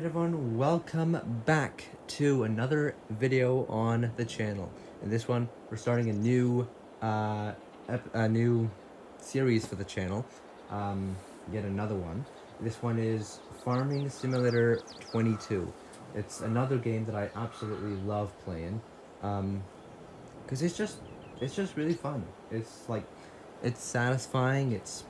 everyone, welcome back to another video on the channel. In this one, we're starting a new series for the channel. Yet another one. This one is Farming Simulator 22. It's another game that I absolutely love playing, because it's just really fun. It's satisfying. It's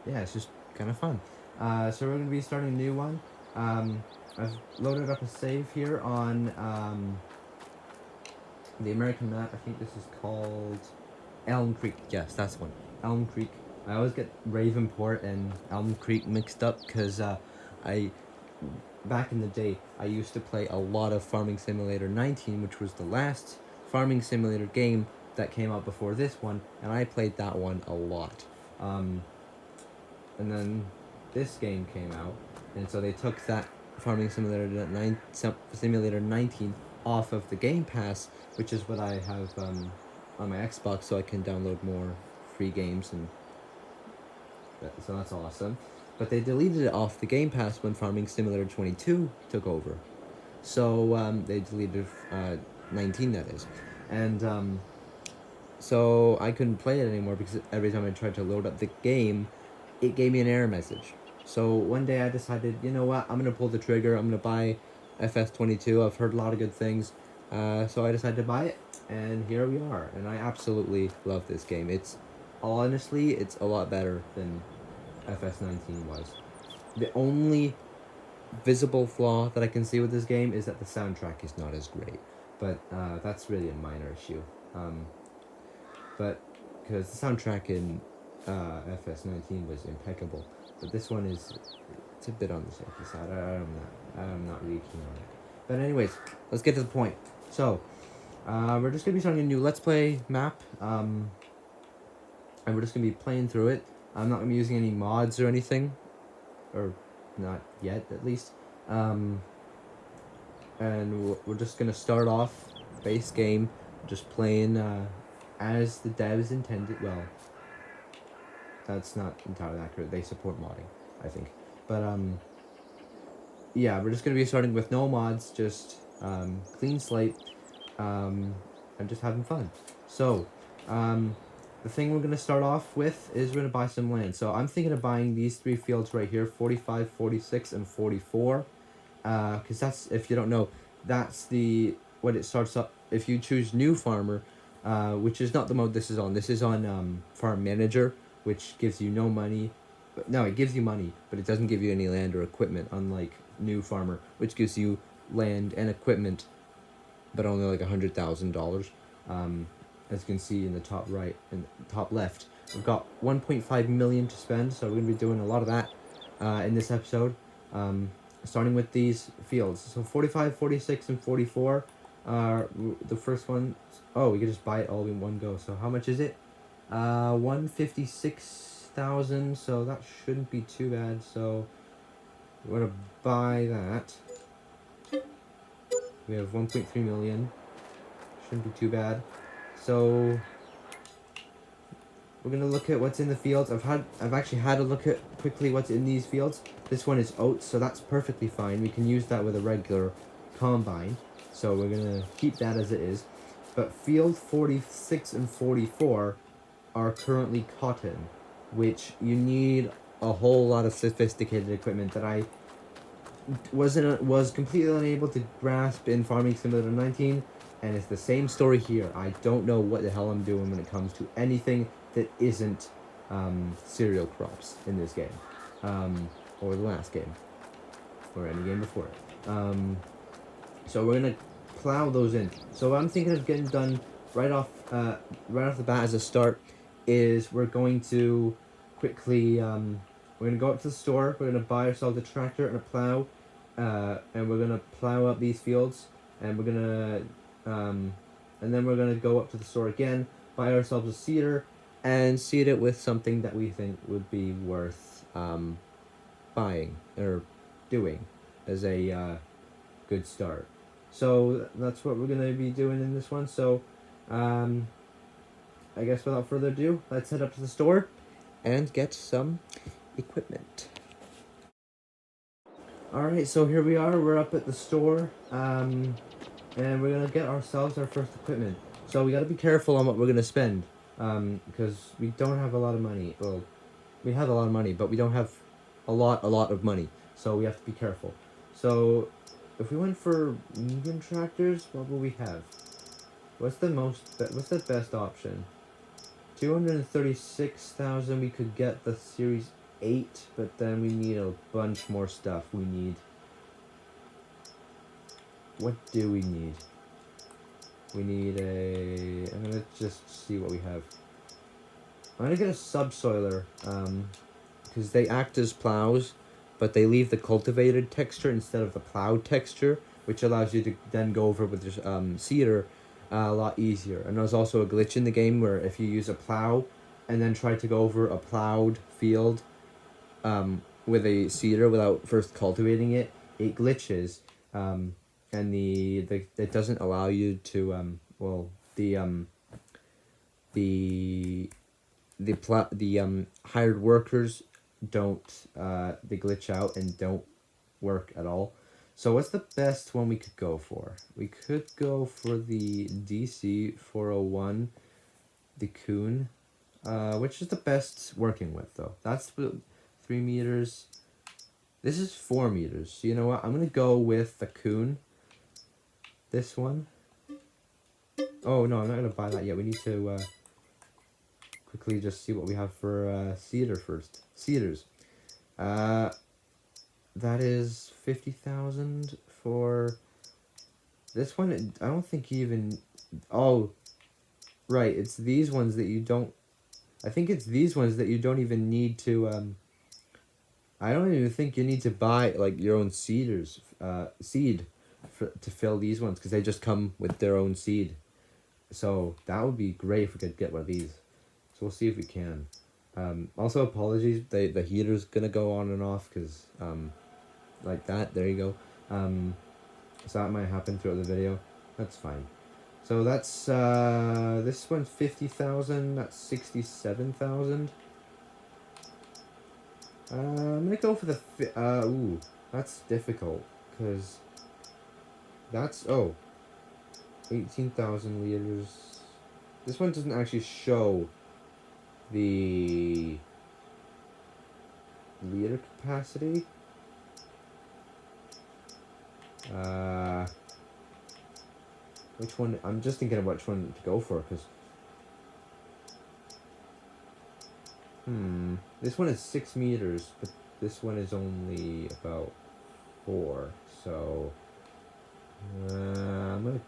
just kind of fun. So we're going to be starting a new one. I've loaded up a save here on the American map. I think this is called Elm Creek. Yes, that's the one. Elm Creek. I always get Ravenport and Elm Creek mixed up because back in the day, I used to play a lot of Farming Simulator 19, which was the last Farming Simulator game that came out before this one, and I played that one a lot. And then this game came out, and so they took that Farming Simulator 19 off of the Game Pass, which is what I have on my Xbox, so I can download more free games, and so that's awesome. But they deleted it off the Game Pass when Farming Simulator 22 took over. So they deleted 19, that is. And so I couldn't play it anymore because every time I tried to load up the game, it gave me an error message. So one day I decided, you know what, I'm going to pull the trigger, I'm going to buy FS22. I've heard a lot of good things, so I decided to buy it, and here we are, and I absolutely love this game. Honestly, it's a lot better than FS19 was. The only visible flaw that I can see with this game is that the soundtrack is not as great, but that's really a minor issue. But because the soundtrack in FS19 was impeccable, but this one it's a bit on the shaky side. I'm not really keen on it. But anyways, let's get to the point. So we're just gonna be starting a new Let's Play map, and we're just gonna be playing through it. I'm not gonna be using any mods or anything, or not yet at least. And we're just gonna start off base game, just playing as the devs intended. Well, that's not entirely accurate. They support modding, I think. But yeah, we're just gonna be starting with no mods, just clean slate, and just having fun. So the thing we're gonna start off with is we're gonna buy some land. So I'm thinking of buying these 3 fields right here, 45, 46, and 44. Because that's, if you don't know, that's what it starts up if you choose new farmer, which is not the mode this is on. This is on farm manager, which gives you no money. But no, it gives you money, but it doesn't give you any land or equipment, unlike new farmer, which gives you land and equipment, but only like $100,000. As you can see in the top right and top left, we've got 1.5 million to spend, so we're gonna be doing a lot of that in this episode. Starting with these fields. So 45, 46, and 44 are the first one. Oh, we could just buy it all in one go. So how much is it? 156,000, so that shouldn't be too bad. So we're gonna buy that. We have 1.3 million. Shouldn't be too bad. So we're gonna look at what's in the fields. I've actually had a look at quickly what's in these fields. This one is oats, so that's perfectly fine. We can use that with a regular combine. So we're gonna keep that as it is. But field 46 and 44 are currently cotton, which you need a whole lot of sophisticated equipment that I was completely unable to grasp in Farming Simulator 19, and it's the same story here. I don't know what the hell I'm doing when it comes to anything that isn't cereal crops in this game, or the last game, or any game before it. So we're gonna plow those in. So what I'm thinking of getting done right off the bat as a start is we're going to quickly we're gonna go up to the store. We're gonna buy ourselves a tractor and a plow, and we're gonna plow up these fields, and we're gonna and then we're gonna go up to the store again, buy ourselves a seeder, and seed it with something that we think would be worth buying or doing as a good start. So that's what we're gonna be doing in this one. So I guess without further ado, let's head up to the store and get some equipment. Alright, so here we are. We're up at the store. And we're gonna get ourselves our first equipment. So we gotta be careful on what we're gonna spend. Because we don't have a lot of money. Well, we have a lot of money, but we don't have a lot of money. So we have to be careful. So if we went for medium tractors, what will we have? What's the best option? 236,000, we could get the Series 8, but then we need a bunch more stuff. We need... What do we need? We need a... I'm gonna just see what we have. I'm gonna get a subsoiler, because they act as plows, but they leave the cultivated texture instead of the plowed texture, which allows you to then go over with your seeder a lot easier. And there's also a glitch in the game where if you use a plow and then try to go over a plowed field with a seeder without first cultivating it, it glitches, and it doesn't allow you to the hired workers don't they glitch out and don't work at all. So what's the best one we could go for? We could go for the DC 401, the Coon. Which is the best working with though? That's 3 meters. This is 4 meters. So you know what? I'm gonna go with the Coon. This one. Oh no, I'm not gonna buy that yet. We need to quickly just see what we have for cedar first. Cedars. That is 50,000 for this one. I don't think even. Oh, right. It's these ones that you don't. I think it's these ones that you don't even need to. I don't even think you need to buy like your own seed to fill these ones because they just come with their own seed. So that would be great if we could get one of these. So we'll see if we can. Also, apologies. The heater's gonna go on and off because like that. There you go. So that might happen throughout the video. That's fine. So that's this one's 50,000. That's 67,000. I'm gonna go for the ooh, that's difficult because that's 18,000 liters. This one doesn't actually show the liter capacity. Which one? I'm just thinking of which one to go for because this one is 6 meters, but this one is only about 4. So I'm gonna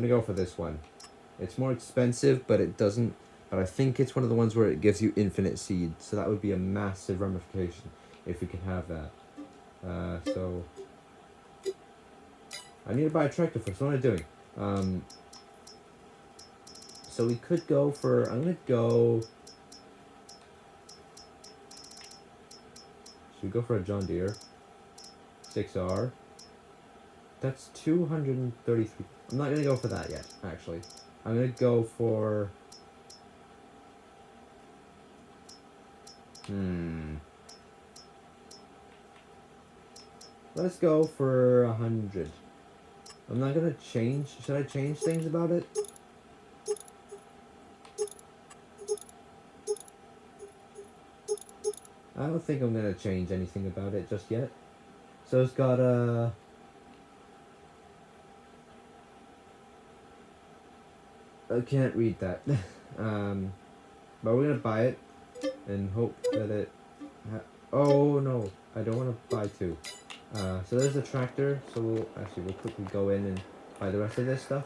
go for this one. It's more expensive, but it doesn't. But I think it's one of the ones where it gives you infinite seed. So that would be a massive ramification if we can have that. So I need to buy a tractor first. What am I doing? So we could go for. I'm gonna go. Should we go for a John Deere 6R? That's 233. I'm not gonna go for that yet. Actually, I'm gonna go for. Let's go for 100. I'm not gonna change. Should I change things about it? I don't think I'm gonna change anything about it just yet. So it's got a. I can't read that. But we're gonna buy it and hope that it. Oh no, I don't want to buy 2. So there's a tractor. So we'll quickly go in and buy the rest of this stuff.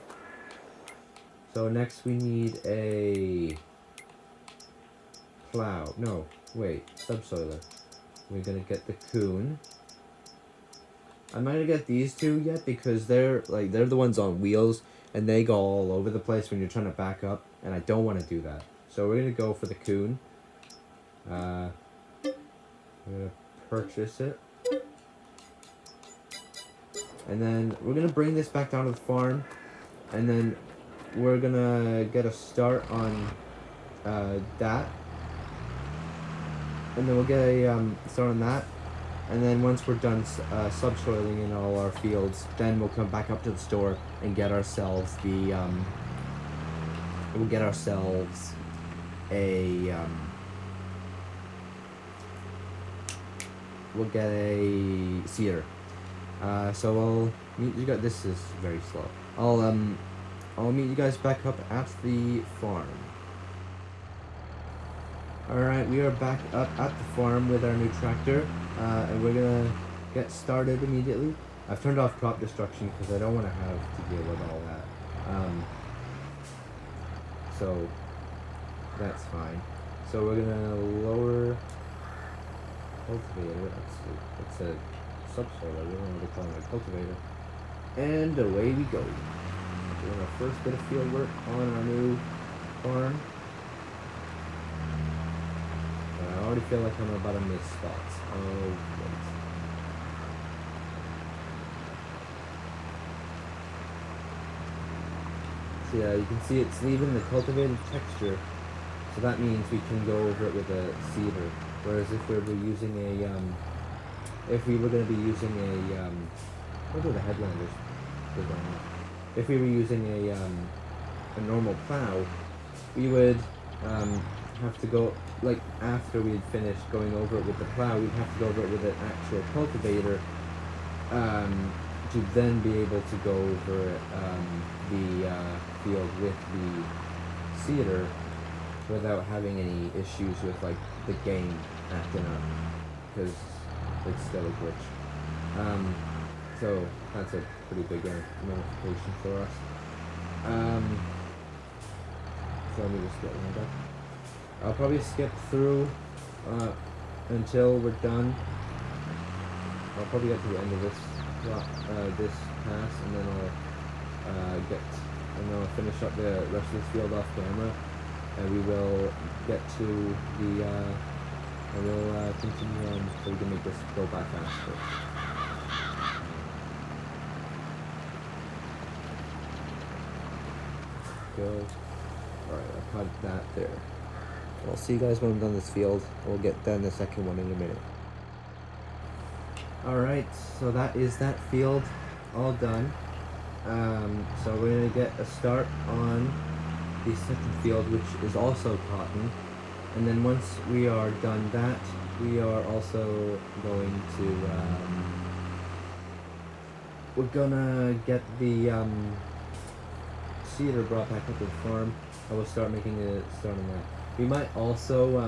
So next we need a plow. No, wait, subsoiler. We're gonna get the Coon. I'm not gonna get these 2 yet because they're the ones on wheels and they go all over the place when you're trying to back up, and I don't want to do that. So we're gonna go for the Coon. We're gonna purchase it. And then we're gonna bring this back down to the farm, and then we're gonna get a start on that, and then we'll get a start on that, And then once we're done subsoiling in all our fields, then we'll come back up to the store and get ourselves the we'll get ourselves a we'll get a seeder. So I'll meet you guys. This is very slow. I'll meet you guys back up at the farm. Alright, we are back up at the farm with our new tractor, and we're gonna get started immediately. I've turned off crop destruction because I don't want to have to deal with all that. So that's fine. So we're gonna lower cultivator. It's a subsoiler. We don't know what to call it, a cultivator. And away we go. Doing our first bit of field work on our new farm. I already feel like I'm about to miss spots. Oh, wait. So yeah, you can see it's leaving the cultivated texture. So that means we can go over it with a seeder. Whereas if we were using a, if we were going to be using a, what are the headlanders? If we were using a normal plow, we would have to go, like after we had finished going over it with the plow, we'd have to go over it with an actual cultivator to then be able to go over the field with the seeder without having any issues with like the game acting up, because it's still a glitch. So that's a pretty big notification for us. So let me just get lined up. I'll probably skip through until we're done. I'll probably get to the end of this this pass, and then I'll finish up the rest of this field off camera, and we will get to the and we'll continue on so we can make this go by faster. Go. Alright, I'll cut that there. I'll see you guys when I'm done this field. We'll get done the second one in a minute. Alright, so that is that field all done. So we're going to get a start on the second field, which is also cotton. And then once we are done that, we are also going to, we're gonna get the seeder brought back up to the farm. I will start making a start on that. We might also,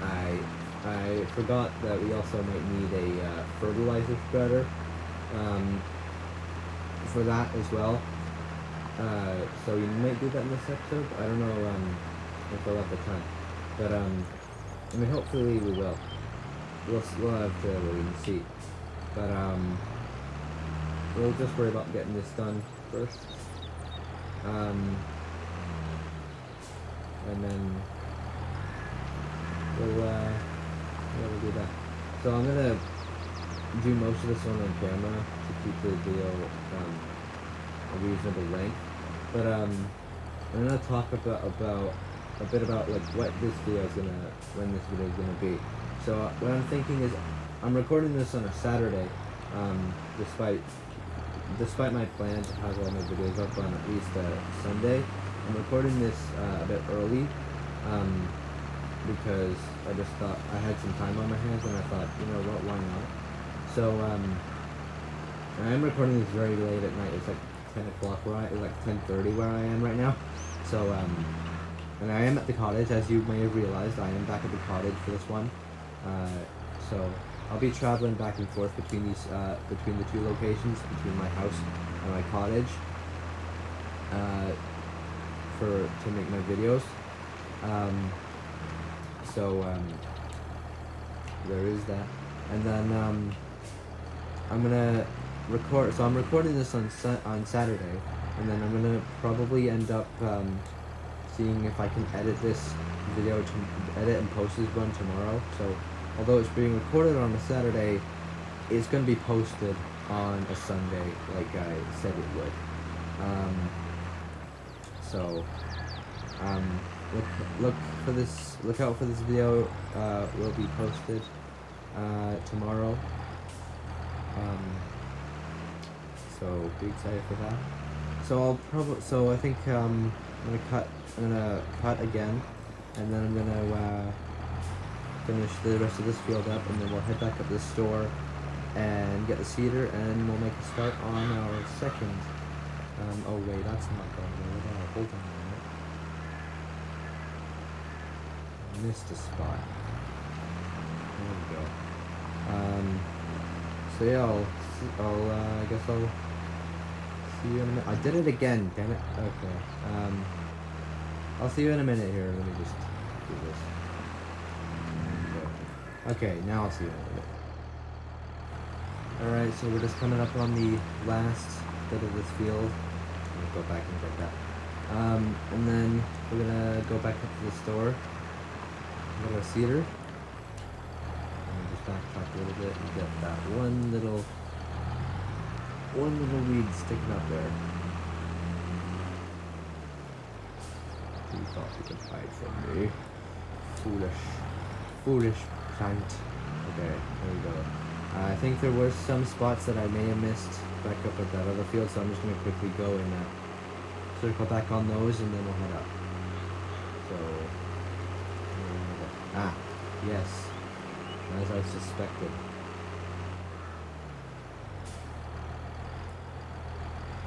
I forgot that we also might need a fertilizer spreader for that as well. So we might do that in this episode. I don't know if we'll have the time, but I mean, hopefully we will. We'll have to wait and see. But we'll just worry about getting this done first. And then we'll do that. So I'm gonna do most of this one on camera to keep the video a reasonable length. But I'm gonna talk about a bit about like when this video is gonna be. So what I'm thinking is, I'm recording this on a Saturday, despite my plan to have all my videos up on at least a Sunday. I'm recording this a bit early, because I just thought I had some time on my hands, and I thought, you know what, why not? So I am recording this very late at night. It's like 10 o'clock it's like 10:30 where I am right now. So and I am at the cottage, as you may have realized. I am back at the cottage for this one. So I'll be traveling back and forth between these between the two locations, between my house and my cottage, to make my videos. There is that, and then I'm gonna record. So I'm recording this on Saturday, and then I'm gonna probably end up seeing if I can edit this video edit and post this one tomorrow. So although it's being recorded on a Saturday, it's gonna be posted on a Sunday, like I said it would. So look for this. Look out for this video. Will be posted tomorrow. So be excited for that. So I think I'm gonna cut again, and then I'm gonna finish the rest of this field up, and then we'll head back up to the store and get the seeder, and we'll make a start on our second. Oh wait, that's not going really well. Hold on a minute. I missed a spot. There we go. So yeah, I guess I'll see you in a minute. I did it again, damn it. Okay. I'll see you in a minute here. Let me just do this. Okay, now I'll see you in a minute. Alright, so we're just coming up on the last bit of this field. I'm gonna go back and get that. And then we're gonna go back up to the store, get our seeder, and just backtrack a little bit and get that one little weed sticking up there. You thought you could hide from me. Foolish plant. Okay, there we go. I think there were some spots that I may have missed back up at that other field, so I'm just going to quickly go and circle back on those, and then we'll head up. So, yes, as I suspected.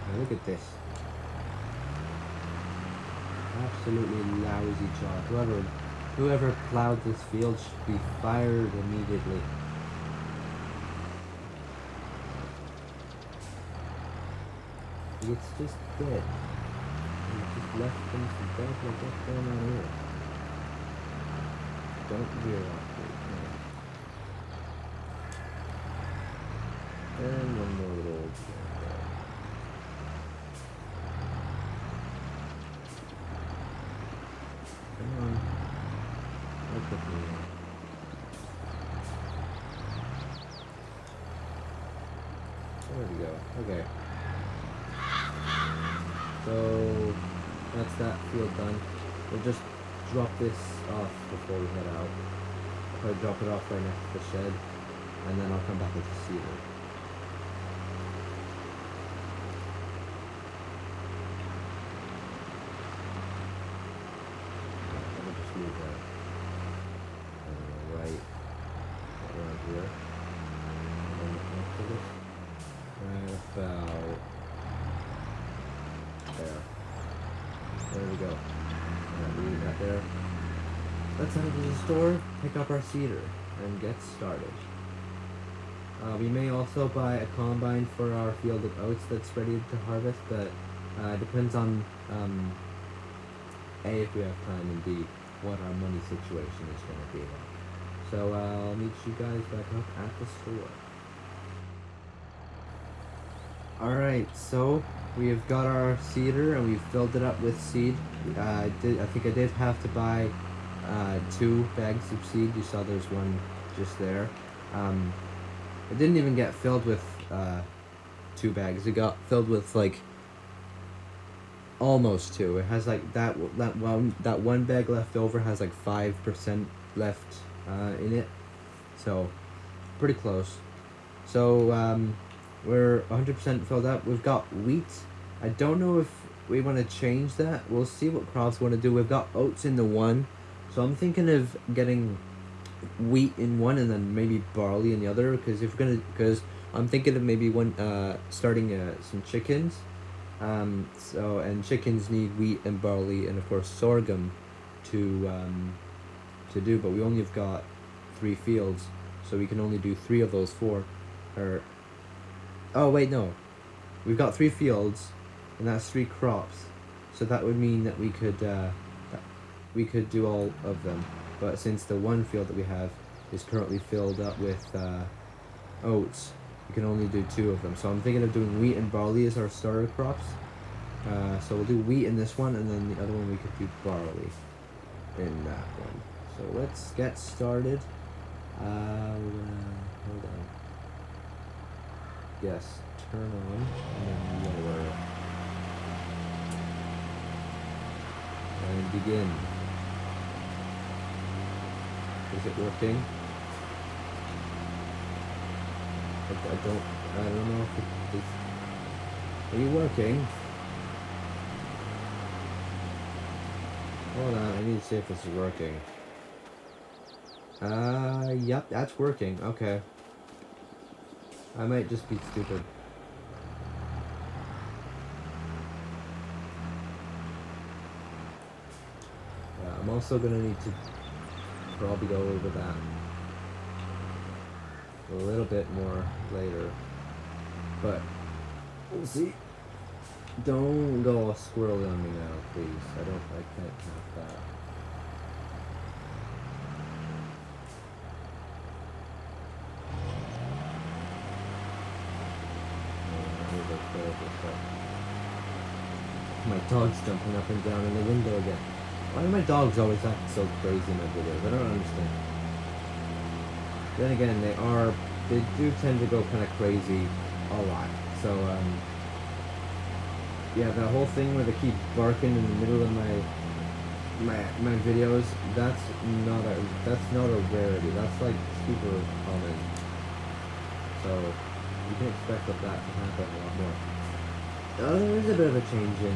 Now look at this. Absolutely lousy job. Whoever plowed this field should be fired immediately. It's just dead. It's just left them to dead. What's going on here? Don't veer off it. No. And one more little old there. Come on. Look at me. There we go. Okay. So that's that field done. We'll just drop this off before we head out. Probably drop it off right next to the shed, and then I'll come back with the seeder. I'll just move that right around here. And then next to this. Right about there we go. Alright, leave that there. Let's head to the store, pick up our seeder, and get started. We may also buy a combine for our field of oats that's ready to harvest, but it depends on A, if we have time, and B, what our money situation is going to be like. So I'll meet you guys back up at the store. Alright, so we have got our seeder and we've filled it up with seed. I think I did have to buy 2 bags of seed. You saw there's one just there. It didn't even get filled with 2 bags. It got filled with like almost 2. It has like that one bag left over has like 5% left in it. So pretty close. So we're 100% filled up. We've got wheat. I don't know if we want to change that. We'll see what crops we want to do. We've got oats in the one. So I'm thinking of getting wheat in one and then maybe barley in the other. Because I'm thinking of maybe starting some chickens. And chickens need wheat and barley and of course sorghum to do. But we only have got 3 fields. So we can only do 3 of those 4. Oh wait, no. We've got 3 fields, and that's 3 crops. So that would mean that we could do all of them. But since the one field that we have is currently filled up with oats, we can only do 2 of them. So I'm thinking of doing wheat and barley as our starter crops. So we'll do wheat in this one, and then the other one we could do barley in that one. So let's get started. We're gonna hold on. Yes, turn on and then lower. And begin. Is it working? I don't know if it is. Are you working? Hold on, I need to see if this is working. Yep, that's working. Okay. I might just be stupid. Yeah, I'm also gonna need to probably go over that a little bit more later. But we'll see. Don't go all squirrely on me now, please. I can't have that. My dog's jumping up and down in the window again. Why do my dogs always act so crazy in my videos? I don't understand. Then again, they do tend to go kind of crazy a lot. So, yeah, that whole thing where they keep barking in the middle of my videos, that's not a rarity. That's like super common. So you can expect that to happen a lot more. There is a bit of a change in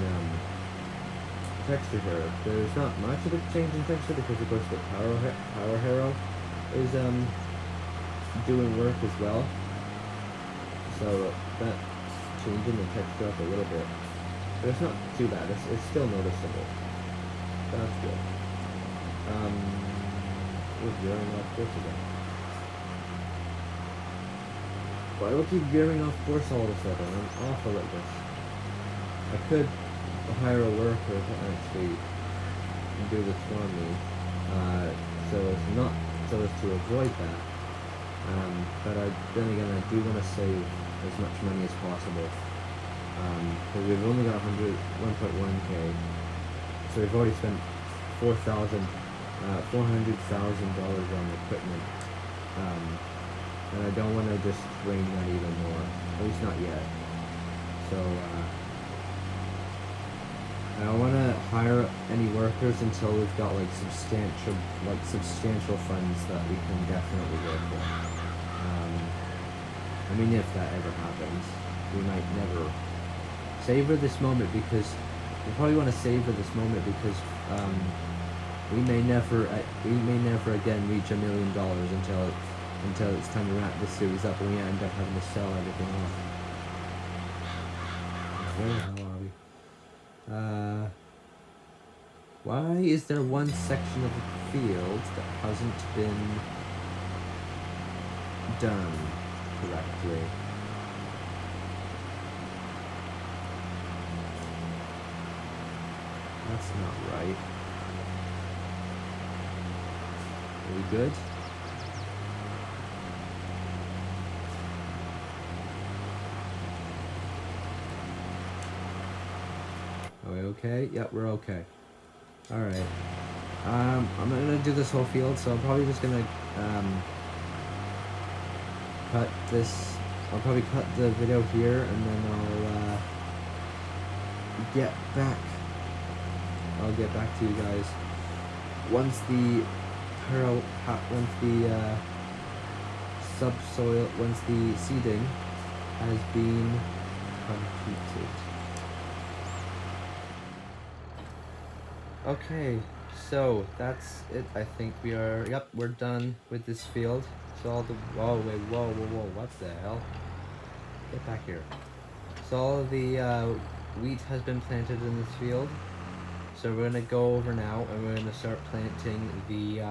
texture here. There's not much of a change in texture because of course the Power Hero is doing work as well. So that's changing the texture up a little bit. But it's not too bad. It's still noticeable. That's good. We're veering off course again. Why do I keep veering off course all of a sudden? I'm awful at this. I could hire a worker to actually do this for me, so as to avoid that. But then again, I do want to save as much money as possible. Because we've only got 1.1k, so we've already spent $400,000 on equipment, and I don't want to just drain that even more, at least not yet. So I don't want to hire any workers until we've got like substantial funds that we can definitely work with. I mean, if that ever happens, we might never savor this moment because we probably want to savor this moment because we may never again reach $1 million until it's time to wrap this series up and we end up having to sell everything off. Where the hell are we? Why is there one section of the field that hasn't been done correctly? That's not right. Are we good? Are we okay? Yep, we're okay. Alright. I'm gonna do this whole field, so I'm probably just gonna cut this. I'll probably cut the video here, and then I'll get back. I'll get back to you guys once the subsoil, once the seeding has been completed. Okay, so that's it. I think we're done with this field. So all the, whoa, what the hell? Get back here. So all of the wheat has been planted in this field. So we're gonna go over now and we're gonna start planting the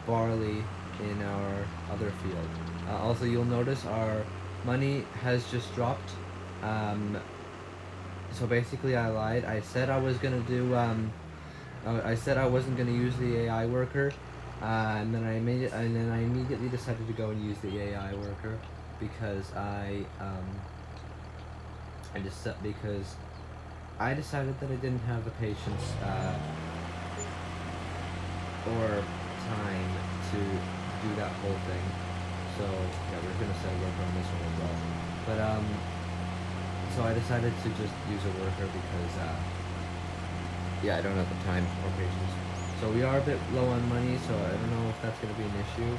barley in our other field. Also, you'll notice our money has just dropped. So basically, I lied. I said I was gonna do. I said I wasn't gonna use the AI worker, and then I immediately decided to go and use the AI worker because I decided that I didn't have the patience or time to do that whole thing. So yeah, we're gonna set a worker on this one as well. But so I decided to just use a worker because yeah, I don't have the time or patience. So we are a bit low on money, so I don't know if that's gonna be an issue.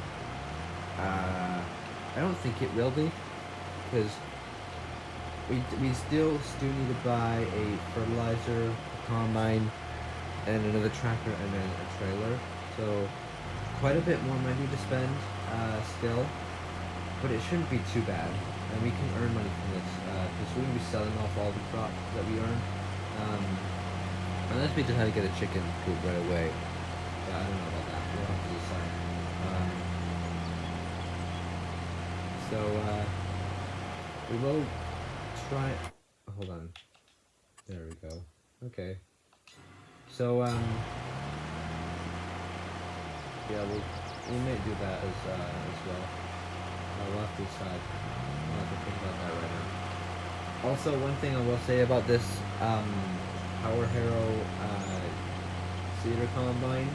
I don't think it will be, because we still need to buy a fertilizer, a combine, and another tractor, and then a trailer. So quite a bit more money to spend still, but it shouldn't be too bad, and we can earn money from this because we're gonna be selling off all the crop that we earn. Unless we just had to get a chicken coop right away. Yeah, I don't know about that. We'll have to decide. We will try. Hold on. There we go. Okay. So yeah, we may do that as well. We'll have to decide. We'll have to think about that right now. Also, one thing I will say about this Power Harrow cedar combine,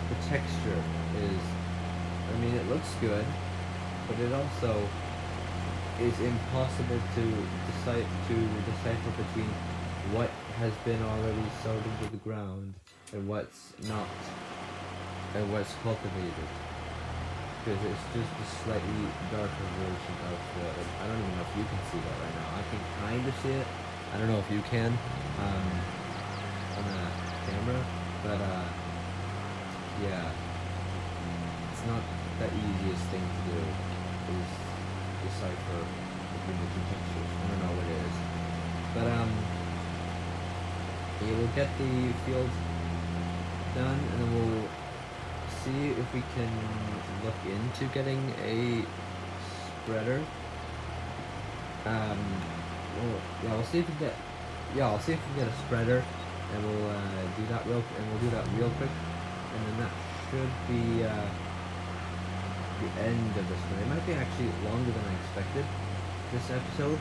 the texture is, I mean, it looks good, but it also is impossible to decipher between what has been already sowed into the ground and what's not, and what's cultivated. Because it's just a slightly darker version of the, I don't even know if you can see that right now. I can kind of see it. I don't know if you can on the camera, but yeah, it's not the easiest thing to do is decipher between the two textures. I don't know what it is, but we will get the field done, and then we'll see if we can look into getting a spreader. We'll see if we get. Yeah, I'll see if we can get a spreader, and we'll do that real quick, and then that should be the end of this one. It might be actually longer than I expected. This episode.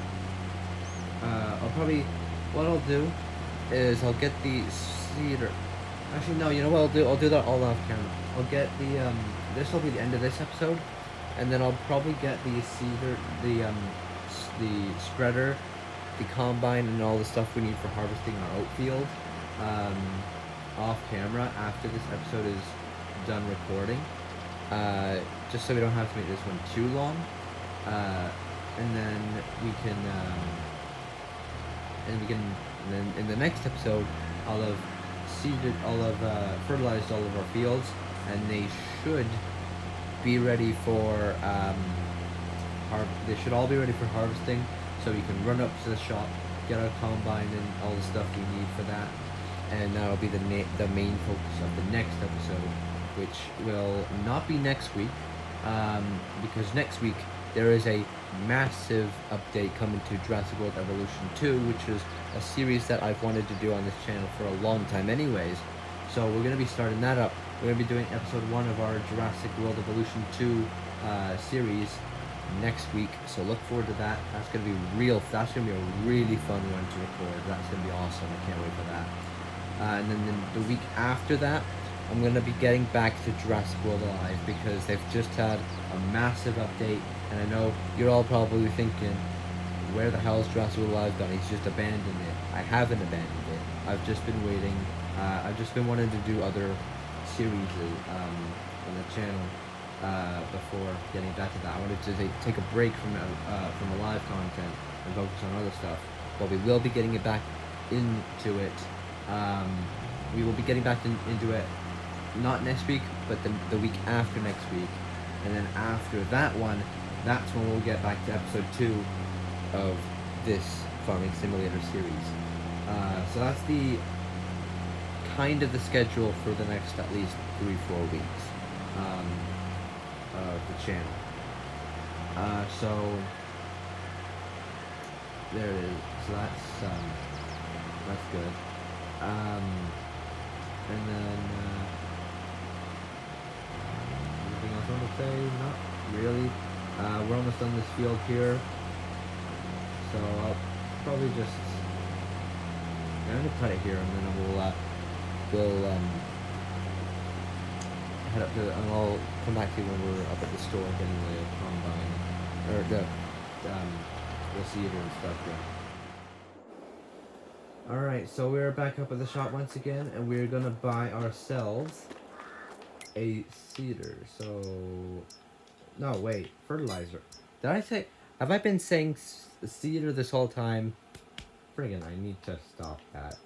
What I'll do is I'll get the cedar. Actually, no. You know what I'll do? I'll do that all off camera. I'll get the this will be the end of this episode, and then I'll probably get the cedar, the spreader, the combine, and all the stuff we need for harvesting our oat field off camera after this episode is done recording, just so we don't have to make this one too long, and then in the next episode I'll have fertilized all of our fields, and they should be ready for they should all be ready for harvesting, so we can run up to the shop, get our combine and all the stuff we need for that, and that'll be the main focus of the next episode, which will not be next week, because next week there is a massive update coming to Jurassic World Evolution 2, which is a series that I've wanted to do on this channel for a long time anyways. So we're going to be starting that up. We're going to be doing episode 1 of our Jurassic World Evolution 2 series next week, so look forward to that. That's going to be a really fun one to record. That's going to be awesome. I can't wait for that. And then the week after that, I'm going to be getting back to Jurassic World Alive, because they've just had a massive update, and I know you're all probably thinking, where the hell is Jurassic World Alive gone? He's just abandoned it. I haven't abandoned it. I've just been waiting. I've just been wanting to do other series on the channel before getting back to that. I wanted to take a break from the live content and focus on other stuff, but we will be getting it back into it. We will be getting back into it, not next week, but the week after next week, and then after that one, that's when we'll get back to episode 2 of this farming simulator series. So that's the kind of the schedule for the next at least 3-4 weeks of the channel. So there it is. So that's good. And then anything else I want to say? Not really. We're almost done this field here, so I'll probably just I'm gonna cut it here, and then we'll head up to, and I'll come back to you when we're up at the store getting the combine or the cedar and stuff. Yeah. All right, so we're back up at the shop once again, and we're gonna buy ourselves a cedar. So no, wait, fertilizer. Did I say? Have I been saying cedar this whole time? Friggin', I need to stop that.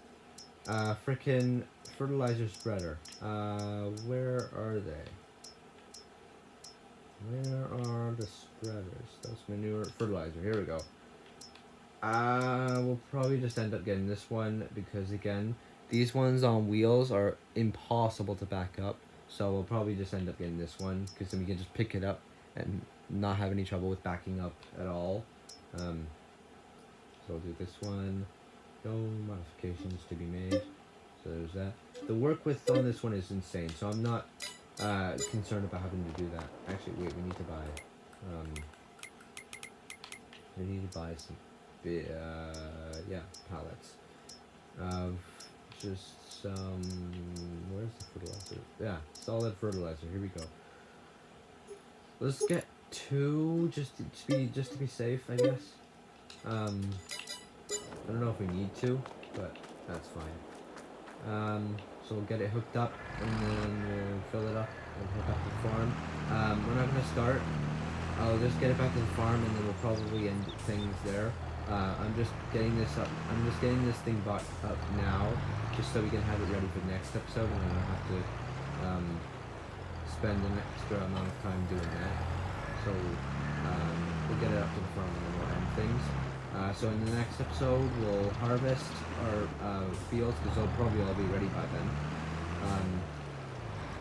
Frickin' fertilizer spreader. Where are they? Where are the spreaders? That's manure fertilizer. Here we go. We'll probably just end up getting this one because again, these ones on wheels are impossible to back up. So we'll probably just end up getting this one because then we can just pick it up and not have any trouble with backing up at all. So we'll do this one. No modifications to be made. So there's that. The work width on this one is insane, so I'm not concerned about having to do that. Actually, wait, we need to buy some pallets of just some, where's the fertilizer? Yeah, solid fertilizer. Here we go. Let's get 2 just to be safe, I guess. I don't know if we need to, but that's fine. So we'll get it hooked up and then we'll fill it up and head back to the farm. We're not gonna start. I'll just get it back to the farm and then we'll probably end things there. I'm just getting this up. I'm just getting this thing up now, just so we can have it ready for the next episode, and I don't have to spend an extra amount of time doing that. So we'll get it up to the farm and then we'll end things. So in the next episode, we'll harvest our fields because they'll probably all be ready by then.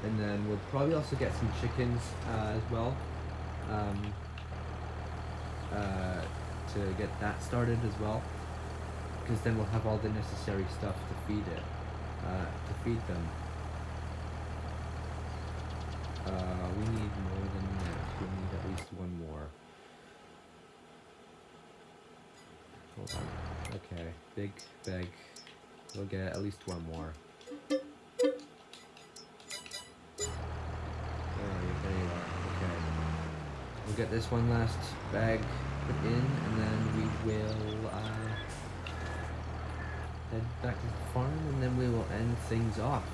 And then we'll probably also get some chickens as well. To get that started as well, because then we'll have all the necessary stuff to feed it, to feed them. We need more than that. We need at least one more. Hold on. Okay, big bag. We'll get at least one more. There you are. Okay. We'll get this one last bag put in, and then we will head back to the farm, and then we will end things off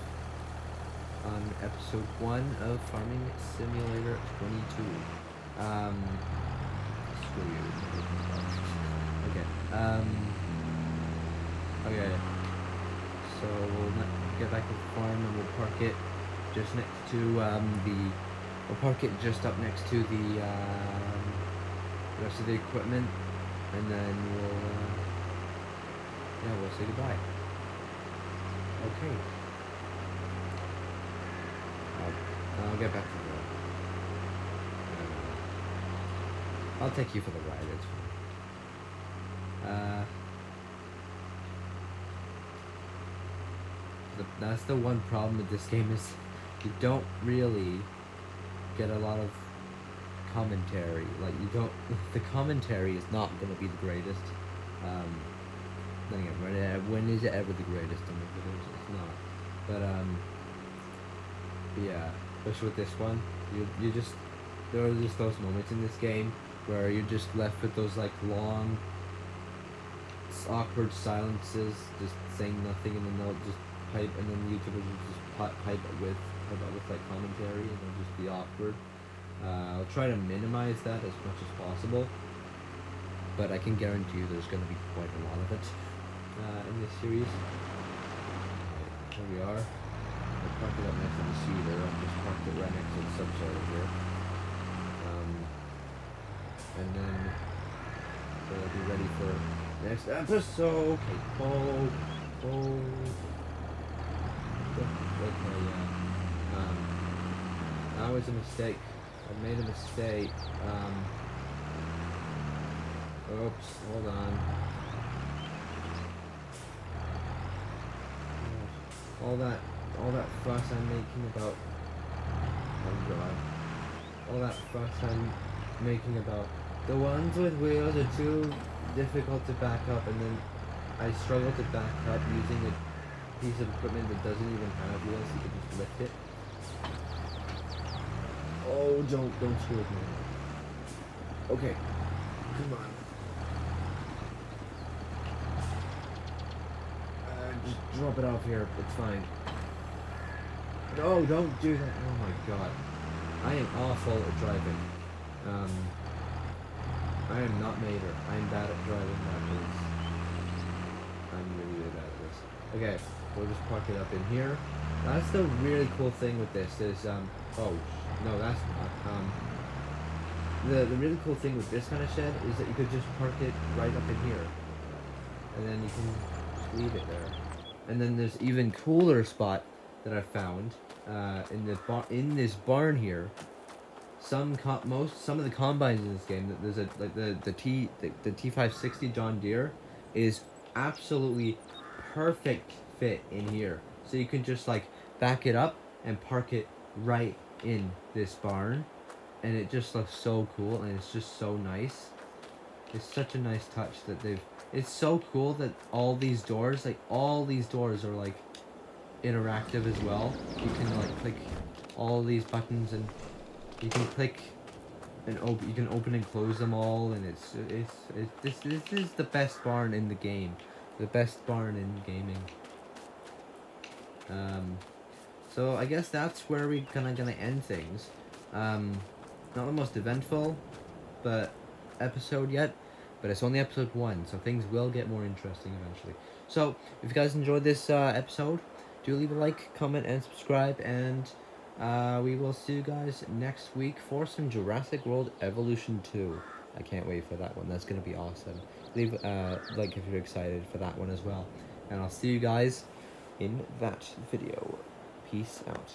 on episode 1 of Farming Simulator 22. Screw you. Okay. Okay. So we'll get back to the farm, and we'll park it just next to we'll park it just up next to the rest of the equipment, and then we'll say goodbye. Okay. I'll get back to the I'll take you for the ride, it's fine. That's the one problem with this game is you don't really get a lot of commentary. Like, you don't, the commentary is not going to be the greatest. Then again, when is it ever the greatest on the videos? It's not. But yeah, especially with this one, you just, there are just those moments in this game where you're just left with those like long, awkward silences, just saying nothing, and then they'll just pipe, and then YouTubers will just pipe with like commentary, and it'll just be awkward. I'll try to minimize that as much as possible, but I can guarantee you there's going to be quite a lot of it in this series. Here we are. I parked it up next to the cedar. I just parked it right next to the subsoiling here. And then we'll be ready for next episode. Okay, that was a mistake. I made a mistake. Oops, hold on. All that fuss I'm making about, oh god, all that fuss I'm making about the ones with wheels are too difficult to back up, and then I struggle to back up using a piece of equipment that doesn't even have wheels. You can just lift it. Oh, don't screw with me. Okay, come on. Just drop it off here. It's fine. No, don't do that. Oh my god. I am awful at driving. I am not Mater. I'm bad at driving backwards. I'm really, really bad at this. Okay, we'll just park it up in here. That's the really cool thing with this is, oh, no, that's not, the really cool thing with this kind of shed is that you could just park it right up in here. And then you can just leave it there. And then there's even cooler spot that I found, in this barn here. Some of the combines in this game, there's a like the T560 John Deere is absolutely perfect fit in here. So you can just like back it up and park it right in this barn, and it just looks so cool, and it's just so nice. It's such a nice touch that they've. It's so cool that all these doors are like interactive as well. You can like click all these buttons and you can click and open. You can open and close them all, and this is the best barn in the game, the best barn in gaming. So I guess that's where we gonna end things. Not the most eventful, but episode yet, but it's only episode 1, so things will get more interesting eventually. So if you guys enjoyed this episode, do leave a like, comment, and subscribe, and we will see you guys next week for some Jurassic World Evolution 2. I can't wait for that one. That's gonna be awesome. Leave like if you're excited for that one as well, and I'll see you guys in that video. Peace out.